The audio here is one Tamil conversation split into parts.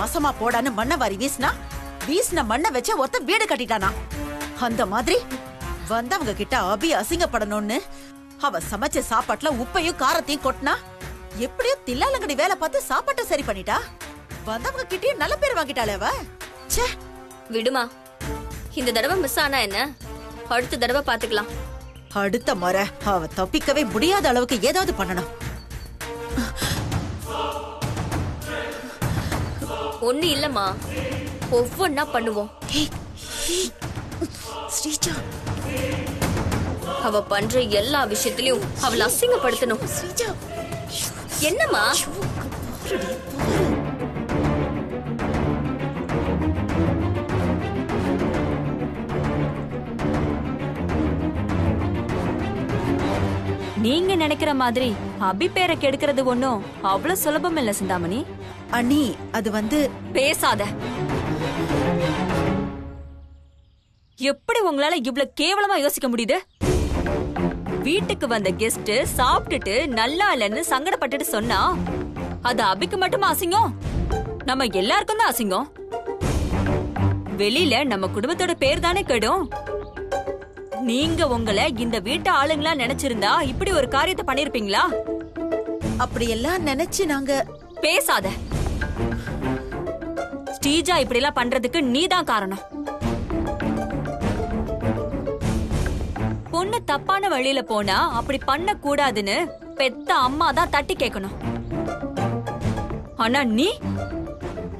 நாசமா போடான்னு மண்ணை வாரி வீசின மண்ணை வச்ச ஒருத்த வீடு கட்டிட்டானா. அந்த மாதிரி வந்தவங்க கிட்ட அபி அசிங்கப்படணும்னு அவ சமைச்ச சாப்பாட்டுல உப்பையும் காரத்தையும் கொட்டினா எப்படியோ தில்லாலங்கடி வேலை பார்த்து சாப்பாட்டை சரி பண்ணிட்டா. வந்தவங்க கிட்டயும் நல்ல பேர் வாங்கிட்டாளே அவ. ச்சே, விடுமா, இந்த தடவை மிஸ் ஆனா என்ன, அடுத்த தடவை பாத்துக்கலாம். அடுத்த முறை அவ தப்பிக்கவே முடியாத அளவுக்கு ஏதாவது பண்ணணும். ஒண்ணு இல்லம்மா, ஒவ்வொன்னா பண்ணுவோம். ஸ்ரீஜா, அவ பண்ற எல்லா விஷயத்திலயும் அவளை அசிங்கப்படுத்தணும். ஸ்ரீஜா, என்னம்மா? நீங்க நினைக்கிற மாதிரி அபி பேரை கெடுக்கிறது ஒண்ணும் அவ்வளவு சுலபம் இல்ல சிந்தாமணி. அண்ணி, அது வந்து பேசாத. எப்படி உங்களால இவ்வளவு கேவலமா யோசிக்க முடியுது? வீட்டுக்கு வந்த கெஸ்ட் சாப்பிட்டுட்டு நல்லா இல்லைன்னு சங்கடப்பட்டுட்டு சொன்னா அது அபிக்கு மட்டுமா அசிங்கம்? நம்ம எல்லாருக்கும் தான் அசிங்கம். வெளியில நம்ம குடும்பத்தோட பேர் தானே கெடும். நீங்க உங்களை இந்த வீட்டு ஆளுங்களா நினைச்சிருந்தா இப்படி ஒரு காரியத்தை பண்ணிருப்பீங்களா? அப்படியெல்லாம் நினைச்சு நாங்க. பேசாத. ஸ்ரீஜா இப்படி எல்லாம் பண்றதுக்கு நீதான் காரணம். பொண்ணு தப்பான வழியில போனா அப்படி பண்ண கூடாதுன்னு பெத்த அம்மா தான் தட்டி கேட்கணும். ஆனா நீ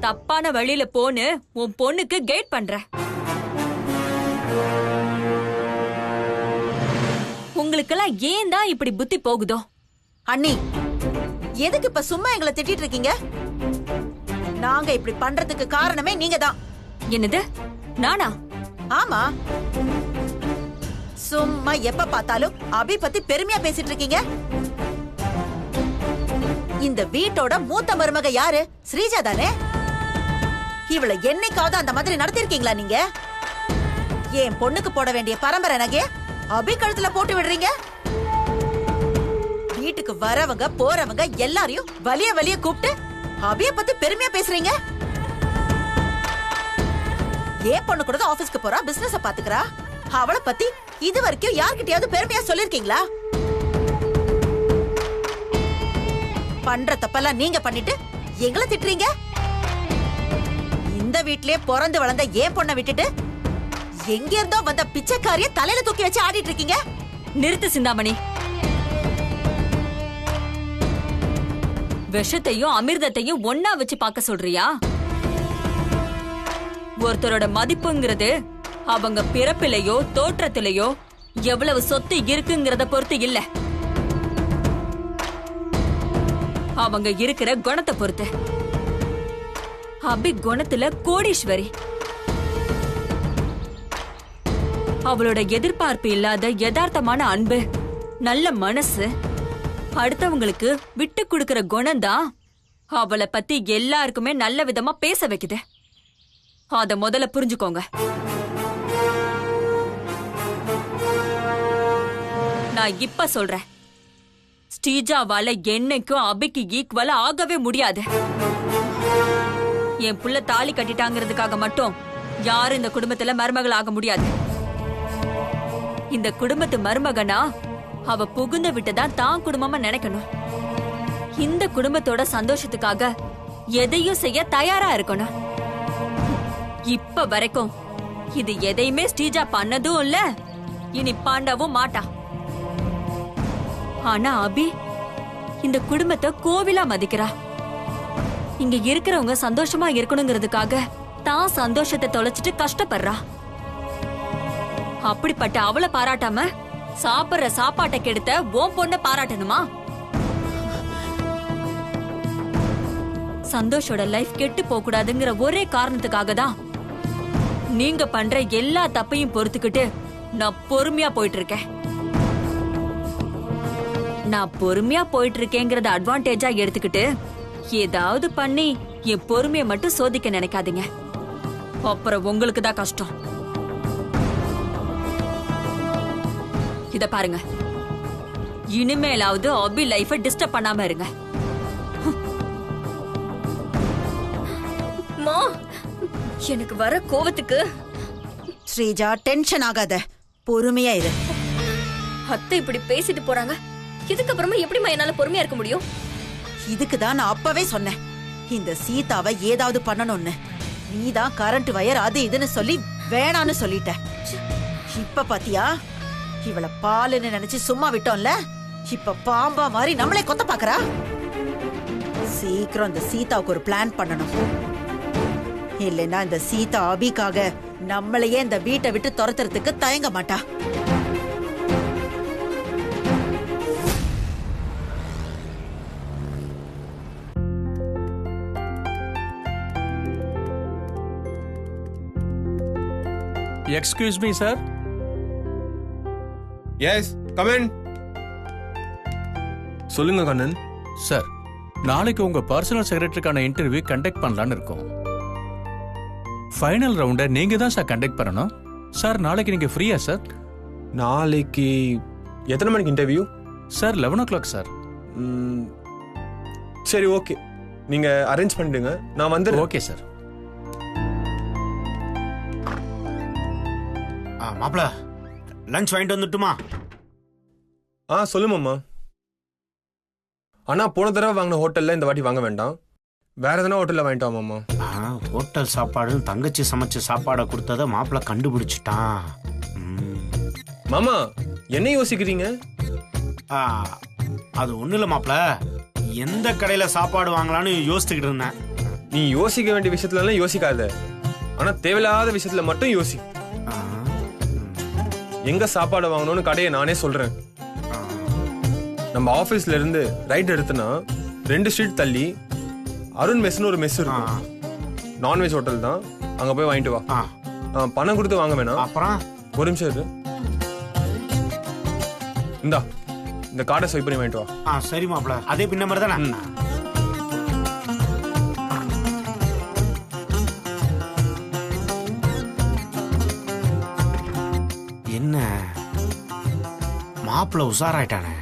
தப்பான வழியில போன்னு உன் பொண்ணுக்கு கைட் பண்ற. உங்களுக்கெல்லாம் ஏன் தான் இப்படி புத்தி போகுதோ? அண்ணி, எதுக்கு இப்ப சும்மா எங்களை திட்டிட்டு இருக்கீங்க? நாங்க இப்படி பண்றதுக்கு காரணமே நீங்க தான். என்னது, நானா? ஆமா, சும்மா எப்ப பார்த்தாலும் அபி பத்தி பெருமையா பேசிட்டு இருக்கீங்க. இந்த வீட்டோட மூத்த மருமக யாரு? ஸ்ரீஜா தானே. இவளை என்னைக்காவது அந்த மாதிரி நடத்திருக்கீங்களா நீங்க? என் பொண்ணுக்கு போட வேண்டிய பரம்பரை நகைய அபி கழுத்துல போட்டு விடுறீங்க. வீட்டுக்கு வரவங்க போறவங்க எல்லாரையும் வலிய வலிய கூப்பிட்டு அபிய பத்தி பெருமையா பேசுறீங்க. ஏன் பொண்ணு கூட ஆபீஸ்க்கு போறா, பிசினஸ் பாத்துக்கிறா. அவளை பத்தி இது வரைக்கும் யார்கிட்டயாவது பெருமையா சொல்லிருக்கீங்களா? பண்ற தப்பெல்லாம் நீங்க பண்ணிட்டு எங்களை திட்டுறீங்க. இந்த வீட்லயே பிறந்து வளர்ந்த ஏன் பொண்ணை விட்டுட்டு எங்க இருந்தோ வந்த பிச்சைக்காரிய தலையில தூக்கி வச்சு ஆடிட்டு இருக்கீங்க. நிறுத்து சிந்தாமணி. விஷத்தையும் அமிர்தத்தையும் ஒன்னா வச்சு பார்க்க சொல்றியா? ஒருத்தரோட மதிப்புங்கிறது அவங்க பிறப்பிலையோ தோற்றத்திலேயோ எவ்வளவு சொத்து இருக்குங்கிறத பொறுத்து இல்ல, அவங்க இருக்கிற குணத்தை பொறுத்து. அபி குணத்துல கோடீஸ்வரி. அவளோட எதிர்பார்ப்பு இல்லாத யதார்த்தமான அன்பு, நல்ல மனசு, அடுத்தவங்களுக்கு விட்டு கொடுக்கிற குணம்தான் அவளை பத்தி எல்லாருக்குமே நல்ல விதமா பேச வைக்குது. அத முதல்ல புரிஞ்சுக்கோங்க. நான் இப்ப சொல்றேன், ஸ்ரீஜாவால என்னைக்கும் அபிக்கு ஈக்குவலா ஆகவே முடியாது. என் புள்ள தாலி கட்டிட்டாங்கிறதுக்காக மட்டும் யாரும் இந்த குடும்பத்துல மருமகள் ஆக முடியாது. இந்த குடும்பத்து மருமகனா அவ புகுந்த விட்டுதான் தான் குடும்பமா நினைக்கணும். இந்த குடும்பத்தோட சந்தோஷத்துக்காக எதையும் செய்ய தயாரா இருக்கணும். இப்ப வரைக்கும் இது எதையுமே ஸ்ரீஜா பண்ணதும் இல்ல, இனி பாண்டவும் மாட்டா. ஆனா அபி இந்த குடும்பத்தை கோவிலா மதிக்கிறா. இங்க இருக்கிறவங்க சந்தோஷமா இருக்கணுங்கிறதுக்காக தான் சந்தோஷத்தை தொலைச்சிட்டு கஷ்டப்படுறா. அப்படிப்பட்ட அவளை பாராட்டாம சாப்பிடுற சாப்பாட்டை கெடுத்த உன் பொண்ண பாராட்டணுமா? சந்தோஷோட லைஃப் கெட்டு போக கூடாதுங்கிற ஒரே காரணத்துக்காக தான் நீங்க பண்ற எல்லா தப்பையும் பொறுத்துக்கிட்டு நான் பொறுமையா போயிட்டு இருக்கேன். நான் பொறுமையா போயிட்டு இருக்கேங்கிறத அட்வான்டேஜா எடுத்துக்கிட்டு ஏதாவது பண்ணி என் பொறுமையை மட்டும் சோதிக்க நினைக்காதீங்க. அப்புறம் உங்களுக்கு தான் கஷ்டம். இத பாருங்க, இனிமேலாவது அபி லைஃபை டிஸ்டர்ப் பண்ணாம இருங்க. மா, எனக்கு வர கோவத்துக்கு ஸ்ரீஜா டென்ஷன் ஆகாத, பொறுமையா இரு. அத்தை இப்படி பேசிட்டு போறாங்க. இதுக்கப்புறமா எப்படிமா என்னால பொறுமையா இருக்க முடியும்? இதுக்குதான் நான் அப்பவே சொன்னேன், இந்த சீதாவை ஏதாவது பண்ணணும்னு. நீதான் கரண்ட் வயர் அது இதுன்னு சொல்லி வேணான்னு சொல்லிட்ட. இப்ப பாத்தியா, இவள பாலுன்னு நினைச்சு சும்மா விட்டோம்ல, இப்ப பாம்பா மாதிரி நம்மளே கொத்த பாக்குறா. சீக்கிரம் இந்த சீதாவுக்கு ஒரு பிளான் பண்ணணும். இல்லைன்னா இந்த சீதா அபிக்காக நம்மளையே இந்த வீட்டை விட்டு துரத்துறதுக்கு தயங்க மாட்டா. Excuse me, sir. Yes, come in. சொல்லுங்க கண்ணன். சார், நாளைக்கு உங்க பர்சனல் செக்ரட்டரிக்கான இன்டர்வியூ கண்டக்ட் பண்ணலான்னு இருக்கோம். ஃபைனல் ரவுண்டை நீங்க தான் சார் கண்டக்ட் பண்ணணும். சார், நாளைக்கு நீங்க ஃப்ரீயா சார்? நாளைக்கு எத்தனை மணிக்கு இன்டர்வியூ? Sir 11 o'clock sir. சரி, ஓகே, நீங்க அரேஞ்ச் பண்ணிடுங்க, நான் வந்து. Okay sir. மாப்பிள, லஞ்ச் வாங்கிட்டு வந்துட்டுமா? சொல்லுமாம்மா. ஆனா போன தடவை வாங்கின ஹோட்டல்ல இந்த வாட்டி வாங்க வேண்டாம், வேற எதனா ஹோட்டல்ல வாங்கிட்டு வாமாம்மா. ஹோட்டல் சாப்பாடு தங்கச்சி சமைச்ச சாப்பாடை கொடுத்தத மாப்பிள கண்டுபிடிச்சிட்டான். மாமா, என்ன யோசிக்கிறீங்க? அது ஒண்ணு இல்ல மாப்பிள, எந்த கடையில சாப்பாடு வாங்கலாம்னு யோசிச்சுக்கிட்டு இருந்தேன். நீ யோசிக்க வேண்டிய விஷயத்துல எல்லாம் யோசிக்காத, ஆனா தேவையில்லாத விஷயத்துல மட்டும் யோசி. எங்க சாப்பாடு வாங்கணும்னு கடையை நானே சொல்றேன். நம்ம ஆபீஸ்ல இருந்து ரைட் எடுத்துனா 2 ஸ்ட்ரீட் தள்ளி அருண் மெஸ்னு ஒரு மெஸ் இருக்கும். நான்வெஜ் ஹோட்டல் தான், அங்க போய் வாங்கிட்டு வா. பணம் கொடுத்து வாங்க வேணாம். அப்புறம் ஒரு நிமிஷம் இரு, இந்தா இந்த கார்டை ஸ்வைப் பண்ணி வாங்கிட்டு வா. சரி மாப்பிள, அதே பின்ன மாதிரி தானே. என்ன மாப்பிள உஷாராயிட்டானே,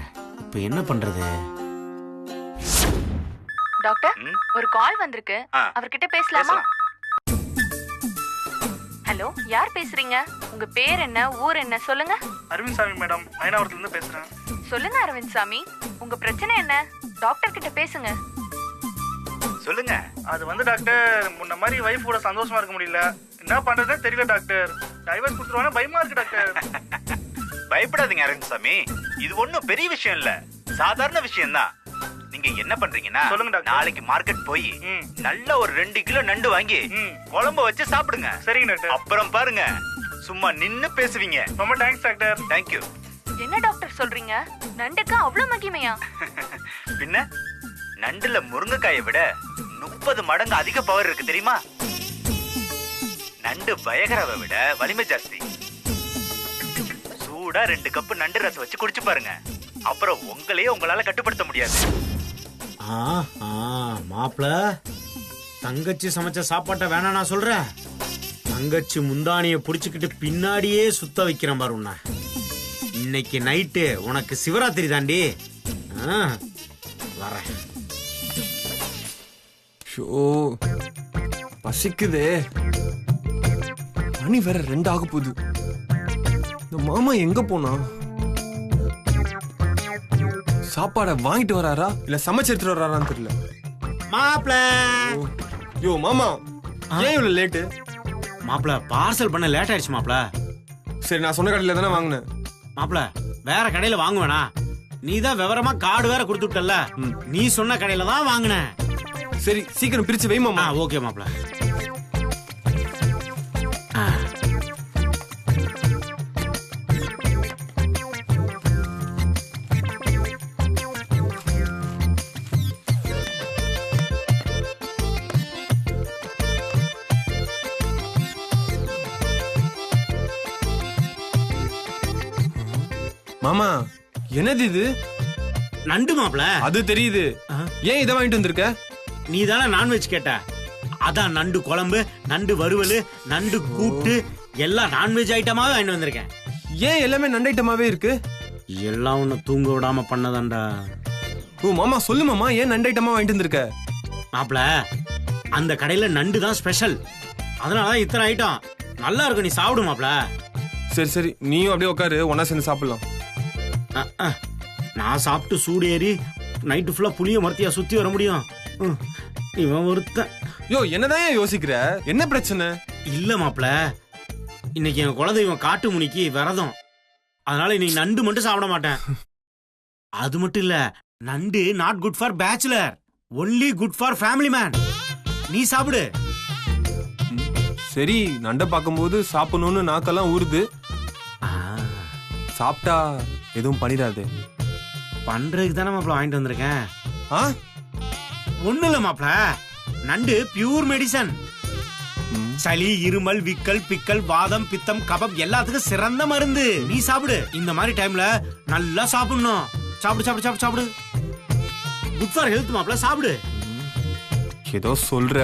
இப்ப என்ன பண்றது? டாக்டர், ஒரு கால் வந்திருக்கு, அவர்கிட்ட பேசலாமா? ஹலோ, யார் பேசுறீங்க? உங்க பேர் என்ன, ஊர் என்ன, சொல்லுங்க. அரவிந்த் சாமி மேடம், மைனாவரத்துல இருந்து பேசுறேன். சொல்லுங்க அரவிந்த் சாமி, உங்க பிரச்சனை என்ன? டாக்டர் கிட்ட பேசுங்க. சொல்லுங்க. அது வந்து டாக்டர், முன்ன மாதிரி வைஃப் கூட சந்தோஷமா இருக்க முடியல, என்ன பண்றதே தெரியல டாக்டர். டைவர்ஸ் கொடுத்துருவாங்க, பயமா இருக்கு டாக்டர். பயப்படாதீங்க அரவிந்த் சாமி, இது ஒண்ணும் பெரிய விஷயம் இல்ல, சாதாரண விஷயம் தான். நீங்க என்ன பண்றீங்கன்னா, சொல்லுங்க டாக்டர். நாளைக்கு மார்க்கெட் போய் நல்ல ஒரு 2 கிலோ நண்டு வாங்கி குழம்பு வச்சு சாப்பிடுங்க. சரிங்க டாக்டர். அப்புறம் பாருங்க, சும்மா நின்னு பேசுவீங்க. ரொம்ப தேங்க்ஸ் டாக்டர். தேங்க்யூ. என்ன டாக்டர் சொல்றீங்க? நண்டுக்கு அவ்வளவு மகிமையா? பின்ன நண்டுல முருங்கைக்காயை விட 30 மடங்கு அதிக பவர் இருக்கு தெரியுமா? நண்டு பயகராவை விட வலிமை ஜாஸ்தி. சூடா 2 கப் நண்டு ரசம் வச்சு குடிச்சு பாருங்க, அப்புறம் உங்களையே உங்களால கட்டுப்படுத்த முடியாது. மாப்பிள, தங்கச்சி சமைச்ச சாப்பாட்டை வேணா நான் சொல்றேன், தங்கச்சி முந்தானிய புடிச்சுக்கிட்டு பின்னாடியே சுத்த வைக்கிறேன் பாரு உன்ன. இன்னைக்கு நைட்டு உனக்கு சிவராத்திரி தாண்டி. வரேன். பசிக்குதே, மணி வேற 2 ஆக போகுது. இந்த மாமா எங்க போனா? சாப்பாடை வாங்கிட்டு வராரா இல்ல சமைச்சு எடுத்துட்டு வராரான்னு தெரியல. மாப்பிள, யோ மாமா, ஏன் இவ்வளவு லேட்டு? மாப்பிள, பார்சல் பண்ண லேட் ஆயிடுச்சு மாப்பிள. சரி, நான் சொன்ன கடையில தானே வாங்கினேன். மாப்பிள, வேற கடையில வாங்குவேனா? நீதான் விவரமா கார்டு வேற கொடுத்துட்டல்ல, நீ சொன்ன கடையில தான் வாங்கினேன். சரி, சீக்கிரம் பிரிச்சு வை மாமா. ஓகே மாப்பிள. மாமா, என்னது இது? நண்டு மாப்பிள. அது தெரியுது, ஏன் இதை வாங்கிட்டு வந்திருக்க? நீ தானே நான்வெஜ் கேட்ட, அதான் நண்டு குழம்பு, நண்டு வறுவல், நண்டு கூட்டு எல்லாம் நான்வெஜ் ஐட்டமாவே வாங்கிட்டு வந்திருக்கேன். ஏன் எல்லாமே நண்டு ஐட்டமாவே இருக்கு? எல்லாம் ஒண்ணு தூங்க விடாம பண்ணதாண்டா. ஓ மாமா, சொல்லு மாமா, ஏன் நண்டு ஐட்டமா வாங்கிட்டு வந்திருக்க? மாப்பிள, அந்த கடையில நண்டு தான் ஸ்பெஷல். அதனாலதான் இத்தனை ஐட்டம். நல்லா இருக்கும், நீ சாப்பிடு மாப்ள. சரி சரி, நீயும் அப்படியே உட்காரு, ஒன்னா சேர்ந்து சாப்பிடலாம். நான் சாப்பிட்டு சூடு ஏறி நைட்டு ஃபுல்லா புளிய மரத்தியா சுத்தி வர முடியும்? இவன் ஒருத்தன். யோ, என்னதான் யோசிக்கிற? என்ன பிரச்சனை? இல்ல மாப்ள, இன்னைக்கு என் குலதெய்வம் காட்டு முனிக்கு விரதம். அதனால இன்னைக்கு நண்டு மட்டும் சாப்பிட மாட்டேன். அது மட்டும் இல்ல, நண்டு not good for bachelor, only good for family man. நீ சாப்பிடு. சரி, நண்டை பார்க்கும்போது சாப்பிடணும்னு நாக்கெல்லாம் ஊறுது. சாப்பிட்டா எதுவும் பண்ணிடாது. பண்றதுக்கு தானே மாப்பிள வாங்கிட்டு வந்திருக்கேன். ஒண்ணு இல்ல மாப்பிள, நண்டு பியூர் மெடிசன். சளி, இருமல், விக்கல், பிக்கல், வாதம், பித்தம், கபம் எல்லாத்துக்கும் சிறந்த மருந்து. நீ சாப்பிடு. இந்த மாதிரி டைம்ல நல்லா சாப்பிடணும். சாப்பிடு சாப்பிடு சாப்பிடு சாப்பிடு. குட் ஃபார் ஹெல்த் மாப்பிள, சாப்பிடு. ஏதோ சொல்ற.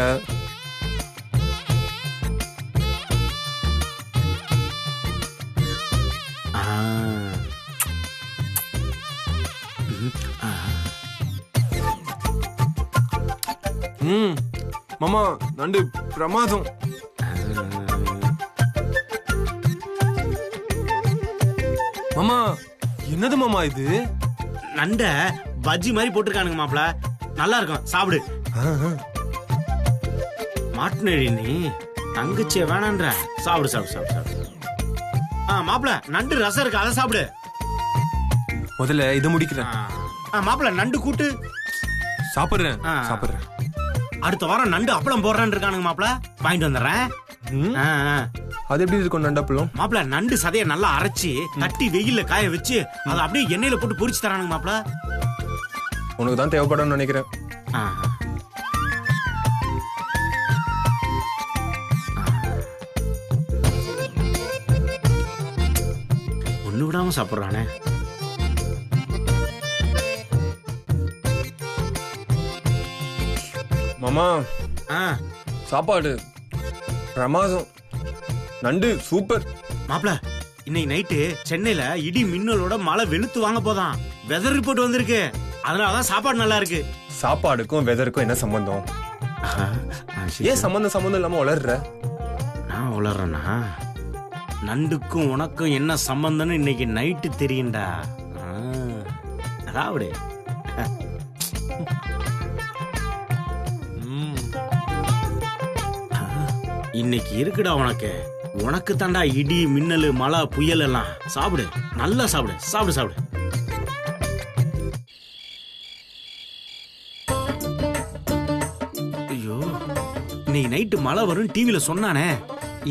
மாமா, நண்டு பிரமாதம். மாமா, என்னது மாமா இது? நண்ட பஜ்ஜி மாதிரி போட்டிருக்கானுங்க மாப்பிள, நல்லா இருக்கும், சாப்பிடு. மாட்டுனடி நீ தங்கச்சிய வேணான்ற. சாப்பிடு சாப்பிடு சாப்பிடு சாப்பிடு. மாப்பிள, நண்டு ரசம் இருக்கு, அதை சாப்பிடு. முதல்ல இதை முடிக்கிறேன். மாப்பிள, நண்டு கூட்டு. சாப்பிடுறேன் சாப்பிடுறேன். அடுத்த வாரம் நண்டு அப்பளம் போடுறான்னு இருக்கானுங்க மாப்பிள, வாங்கிட்டு வந்துடுறேன். அது எப்படி இருக்கும் நண்டு அப்பளம்? மாப்பிள, நண்டு சதைய நல்லா அரைச்சி தட்டி வெயில்ல காய வச்சு அதை அப்படியே எண்ணெயில போட்டு பொரிச்சு தரானுங்க மாப்பிள. உனக்கு தான் தேவைப்படும் நினைக்கிறேன். ஒண்ணு விடாம சாப்பிடுறானே. மாமா, சாப்பாடு பிரமாதம். நண்டு சூப்பர். மாப்பிள, இன்னைக்கு நைட்டு சென்னையில இடி மின்னலோட மழை வெளுத்து வாங்க போதான். வெதர் ரிப்போர்ட் வந்திருக்கு, அதனாலதான் சாப்பாடு நல்லா இருக்கு. சாப்பாடுக்கும் வெதருக்கும் என்ன சம்பந்தம்? ஏன் சம்பந்தம் இல்லாம வளர்ற? நான் வளர்றேனா? நண்டுக்கும் உனக்கும் என்ன சம்பந்தம்னு இன்னைக்கு நைட்டு தெரியும்டா. அதாவது இன்னைக்கு இருக்குடா உனக்கு. உனக்கு தாண்டா இடி மின்னலு மழை புயல் எல்லாம். சாப்பிடு, நல்லா சாப்பிடு சாப்பிடு சாப்பிடு. ஐயோ, இன்னைக்கு நைட்டு மழை வரும் டிவில சொன்னானே,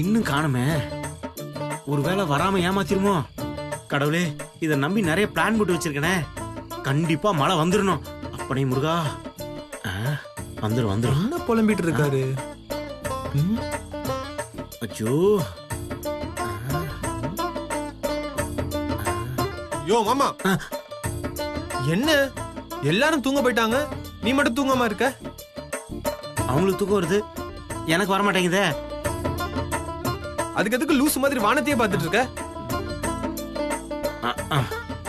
இன்னும் காணுமே. ஒருவேளை வராம ஏமாத்திருமோ? கடவுளே, இத நம்பி நிறைய பிளான் போட்டு வச்சிருக்கனே. கண்டிப்பா மழை வந்துடணும். அப்பனே முருகா, வந்துரும் வந்துரும். என்ன புலம்பிட்டு இருக்காரு? அச்சோ. யோ மாமா, என்ன எல்லாரும் தூங்க போயிட்டாங்க, நீ மட்டும் தூங்காம இருக்க? அவங்களுக்கு தூக்கம் வருது, எனக்கு வர மாட்டேங்குதே. அதுக்கு எதுக்கு லூசு மாதிரி வானத்தையே பார்த்துட்டு இருக்க?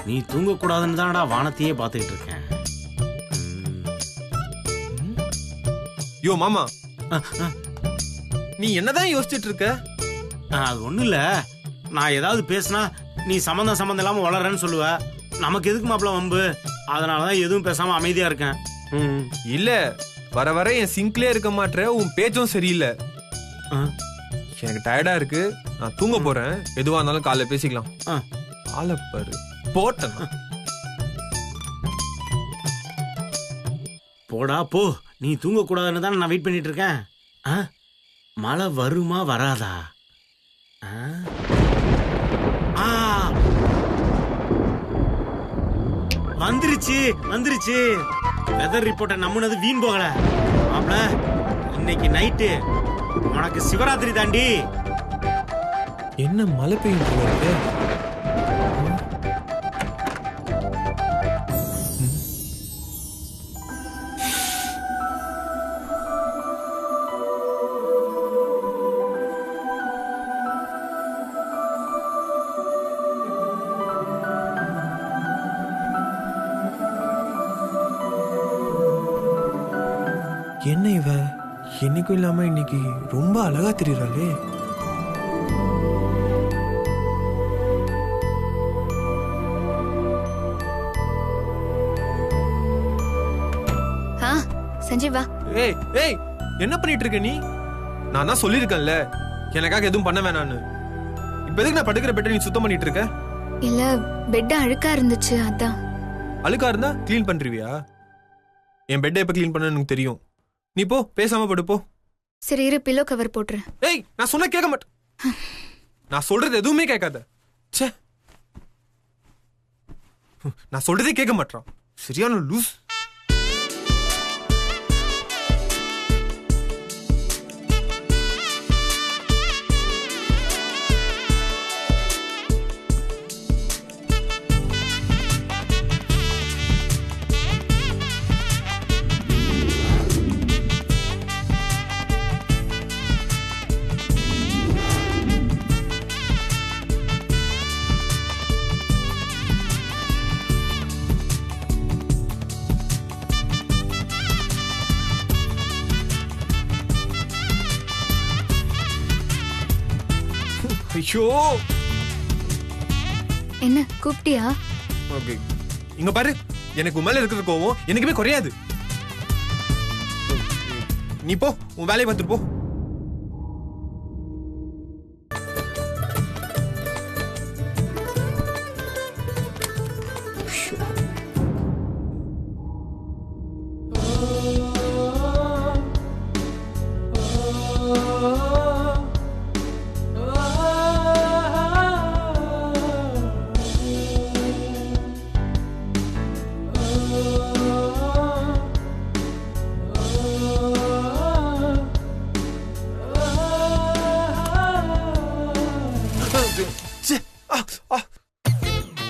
நீ தூங்க கூடாதுன்னு தானடா வானத்தையே பார்த்துக்கிட்டு இருக்கேன். யோ மாமா, நீ என்னதான் யோசிச்சுட்டு இருக்க? அது ஒண்ணு இல்ல, நான் ஏதாவது பேசினா நீ சம்பந்தம் இல்லாம வளர்றேன்னு சொல்லுவ. நமக்கு எதுக்கு மாப்பிள வம்பு? அதனாலதான் எதுவும் பேசாம அமைதியா இருக்கேன். இல்ல, வர வர என் சிங்க்லயே இருக்க மாட்டேற, உன் பேச்சும் சரியில்லை. எனக்கு டயர்டா இருக்கு, நான் தூங்க போறேன். எதுவா இருந்தாலும் காலைல பேசிக்கலாம். ஆலப்பாரு போட்ட போடா போ. நீ தூங்க கூடாதுன்னு தான் நான் வெயிட் பண்ணிட்டு இருக்கேன். மழை வருமா வராதா? வந்துருச்சு வந்துருச்சு. வெதர் ரிப்போர்ட்டை நம்பினது வீண் போகல மாப்ள. இன்னைக்கு நைட்டு உனக்கு சிவராத்திரி தாண்டி. என்ன மழை பெய்யுது? என்ன இவ என்னைக்கும் இல்லாம இன்னைக்கு ரொம்ப அழகா தெரியறாளே. சஞ்சய் வா. ஏய் ஏய், என்ன பண்ணிட்டு இருக்க நீ? நான் தான் சொல்லிருக்கேன்ல எனக்காக எதுவும் பண்ண வேணான்னு. இப்ப எதுக்கு நான் படுக்கிற பெட்டை நீ சுத்தம் பண்ணிட்டு இருக்க? இல்ல பெட் அழுக்கா இருந்துச்சு அதான். அழுக்கா இருந்தா க்ளீன் பண்றியா? என் பெட்டை எப்ப க்ளீன் பண்ண எனக்கு தெரியும். நீ போ, பேசாம படு போ. சரி இரு, பில்லோ கவர் போட்டுறேன். ஏய், நான் சொன்னா கேட்க மாட்டேன். நான் சொல்றது எதுவுமே கேட்காத. ச்சே, நான் சொல்றதே கேட்க மாட்டான். சரியான லூஸ். ஐயோ, என்ன கூப்பிட்டியா? ஓகே, இங்க பாரு, எனக்கு உன் மேல இருக்கிற கோவம் எனக்குமே குறையாது. நீ போ, உன் வேலையை பார்த்துட்டு போ.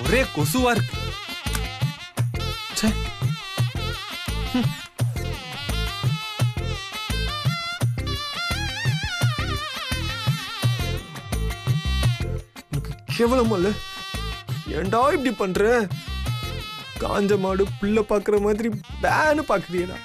ஒரே கொசுவா இருக்கு. கேவலமல்ல, ஏன்டா இப்படி பண்ற? காஞ்ச மாடு புல்ல பாக்குற மாதிரி பேனு பாக்குறியடா.